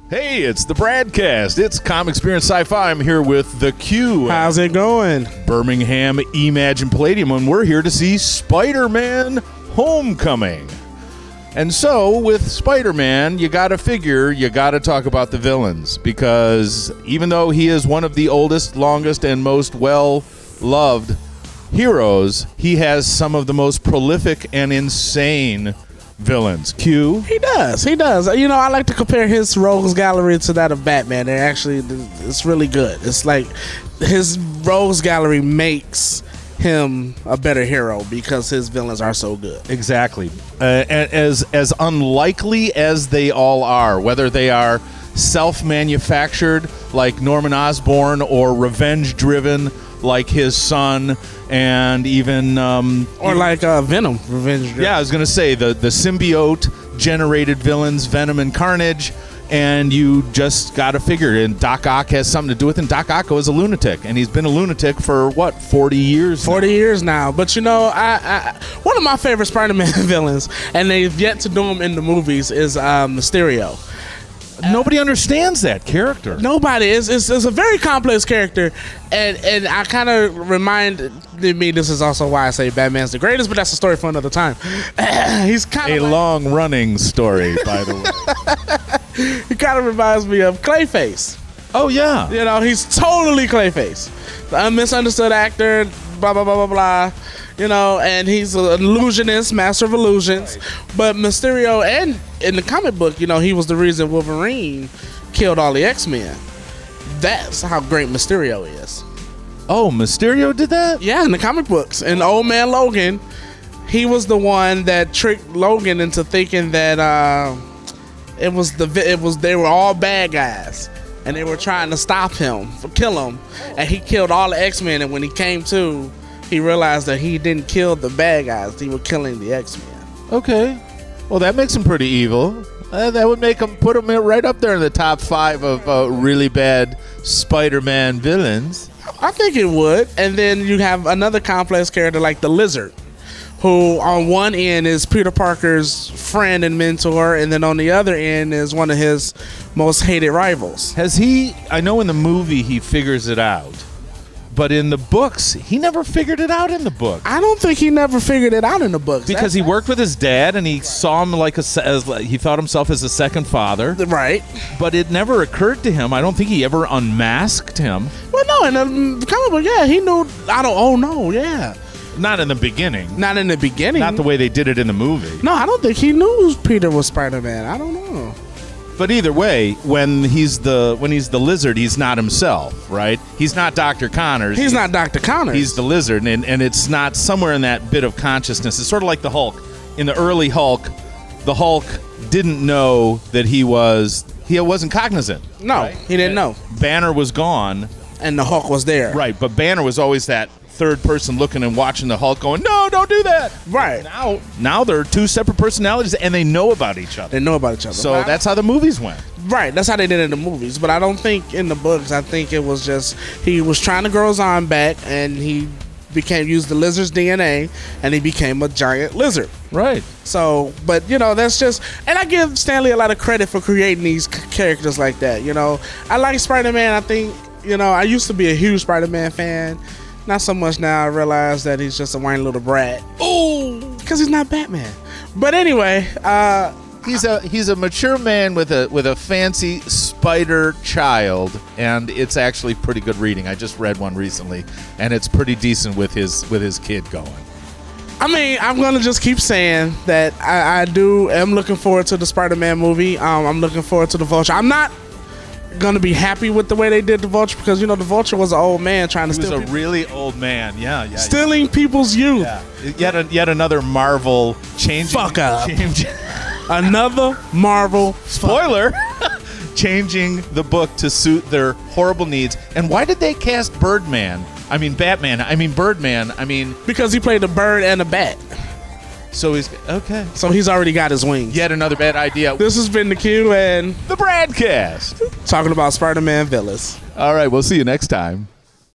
Hey, it's the Bradcast. It's Comic Experience Sci-Fi. I'm here with The Q. How's it going? Birmingham, Imagine Palladium, and we're here to see Spider-Man Homecoming. And so, with Spider-Man, you gotta figure, you gotta talk about the villains, because even though he is one of the oldest, longest, and most well-loved heroes, he has some of the most prolific and insane villains. Q? He does. You know, I like to compare his rogues gallery to that of Batman. It's really good. It's like his rogues gallery makes him a better hero because his villains are so good. Exactly. As unlikely as they all are, whether they are self-manufactured like Norman Osborn or revenge-driven like his son, and even or like Venom, revenge. Yeah, I was gonna say the symbiote generated villains, Venom and Carnage, and you just gotta figure. And Doc Ock has something to do with it. And Doc Ock is a lunatic, and he's been a lunatic for what, 40 years? 40 years now. But you know, I one of my favorite Spider-Man villains, and they've yet to do him in the movies, is Mysterio. Nobody understands that character. Nobody. It's a very complex character, and I kind of reminded me, this is also why I say Batman's the greatest, but that's a story for another time. He's kind of a long-running story, by the way. He kind of reminds me of Clayface. Oh, yeah. You know, he's totally Clayface. A misunderstood actor, blah, blah, blah, blah, blah. You know, and he's an illusionist, master of illusions. Right. But Mysterio, and in the comic book, you know, he was the reason Wolverine killed all the X-Men. That's how great Mysterio is. Oh, Mysterio did that? Yeah, in the comic books. And old Man Logan, he was the one that tricked Logan into thinking that they were all bad guys, and they were trying to stop him, kill him, and he killed all the X-Men. And when he came to, he realized that he didn't kill the bad guys; he was killing the X-Men. Okay, well that makes him pretty evil. That would make him, put him right up there in the top 5 of really bad Spider-Man villains. I think it would. And then you have another complex character like the Lizard, who on one end is Peter Parker's friend and mentor, and then on the other end is one of his most hated rivals. Has he? I know in the movie he figures it out, but in the books, he never figured it out in the book. I don't think he never figured it out in the books. Because he worked with his dad, and he saw him like he thought himself as a second father. Right. But it never occurred to him. I don't think he ever unmasked him. Well, no, in the comic book, yeah, he knew. Yeah. Not in the beginning. Not in the beginning. Not the way they did it in the movie. No, I don't think he knew Peter was Spider-Man. I don't know. But either way, when he's the Lizard, he's not himself, right? He's not Dr. Connors. He's not Dr. Connors. He's the Lizard, and it's not somewhere in that bit of consciousness. It's sort of like the Hulk. In the early Hulk, the Hulk didn't know that he wasn't cognizant. No, right? He didn't know. Banner was gone. And the Hulk was there. Right, but Banner was always that third person looking and watching the Hulk going, no, don't do that. Right. Now they're two separate personalities, and they know about each other. They know about each other. So that's how the movies went. Right, that's how they did it in the movies. But I don't think in the books, I think it was just he was trying to grow his arm back, and he used the lizard's DNA, and he became a giant lizard. Right. So, but you know, that's just, and I give Stanley a lot of credit for creating these characters like that. You know, I like Spider-Man. I think, you know, I used to be a huge Spider-Man fan. Not so much now. I realize that he's just a whiny little brat. Oh, because he's not Batman. But anyway, he's a mature man with a fancy spider child, and it's actually pretty good reading. I just read one recently, and it's pretty decent with his kid going. I mean, I'm gonna just keep saying that I am looking forward to the Spider-Man movie. I'm looking forward to the Vulture. I'm not gonna be happy with the way they did the Vulture, because you know the Vulture was an old man trying to steal. He was a really old man, yeah, stealing people's youth. Yeah. Yet another Marvel changing. Fuck up. Another Marvel spoiler. Changing the book to suit their horrible needs. And why did they cast Batman? Because he played a bird and a bat. So he's okay. So he's already got his wings. Yet another bad idea. This has been the Q and the Bradcast, talking about Spider-Man Villains. All right, we'll see you next time.